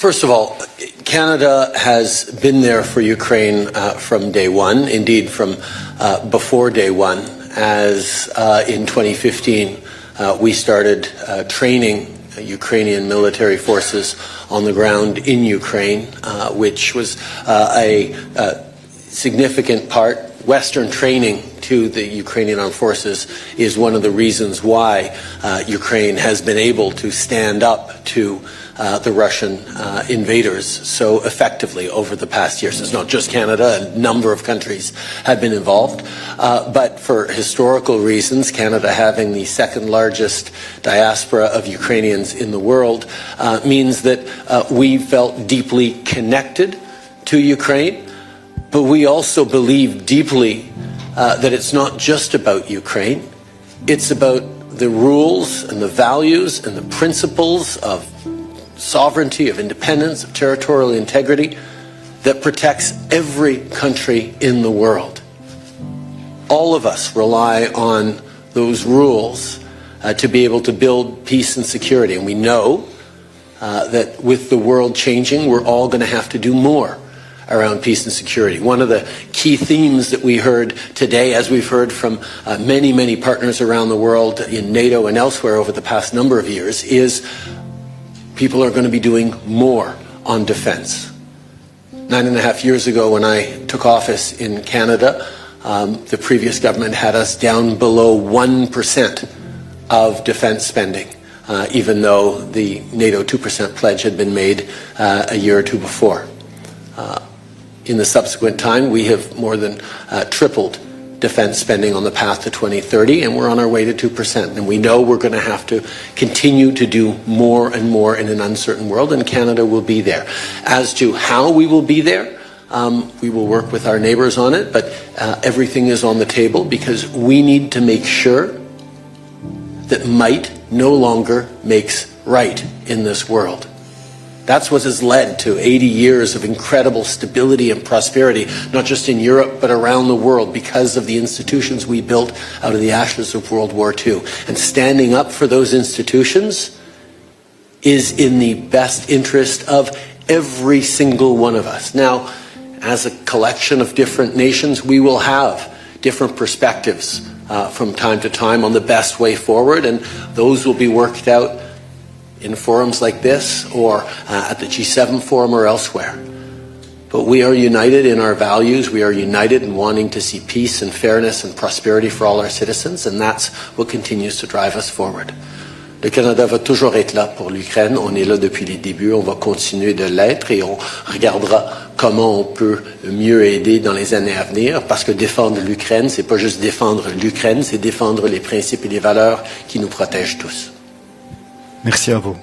First of all, Canada has been there for Ukraine from day one, indeed from before day one, as in 2015 we started training Ukrainian military forces on the ground in Ukraine, which was a significant part. Western training to the Ukrainian armed forces is one of the reasons why Ukraine has been able to stand up to the Russian invaders so effectively over the past years. It's not just Canada, a number of countries have been involved, but for historical reasons, Canada having the second largest diaspora of Ukrainians in the world means that we felt deeply connected to Ukraine, but we also believe deeply that it's not just about Ukraine, it's about the rules and the values and the principles of sovereignty, of independence, of territorial integrity that protects every country in the world. All of us rely on those rules to be able to build peace and security. And we know that with the world changing, we're all going to have to do more around peace and security. One of the key themes that we heard today, as we've heard from many, many partners around the world in NATO and elsewhere over the past number of years, is people are going to be doing more on defense. 9.5 years ago when I took office in Canada, the previous government had us down below 1% of defense spending, even though the NATO 2% pledge had been made a year or two before. In the subsequent time, we have more than tripled defense spending on the path to 2030, and we're on our way to 2%. And we know we're going to have to continue to do more and more in an uncertain world, and Canada will be there. As to how we will be there, we will work with our neighbors on it, but everything is on the table because we need to make sure that might no longer makes right in this world. That's what has led to 80 years of incredible stability and prosperity, not just in Europe, but around the world, because of the institutions we built out of the ashes of World War II. And standing up for those institutions is in the best interest of every single one of us. Now, as a collection of different nations, we will have different perspectives from time to time on the best way forward, and those will be worked out in forums like this or at the G7 forum or elsewhere. But we are united in our values, we are united in wanting to see peace and fairness and prosperity for all our citizens, and that's what continues to drive us forward. Le Canada va toujours être là pour l'Ukraine, on est là depuis les débuts, on va continuer de l'être et on regardera comment on peut mieux aider dans les années à venir, parce que défendre l'Ukraine, c'est pas juste défendre l'Ukraine, c'est défendre les principes et les valeurs qui nous protègent tous. Merci à vous.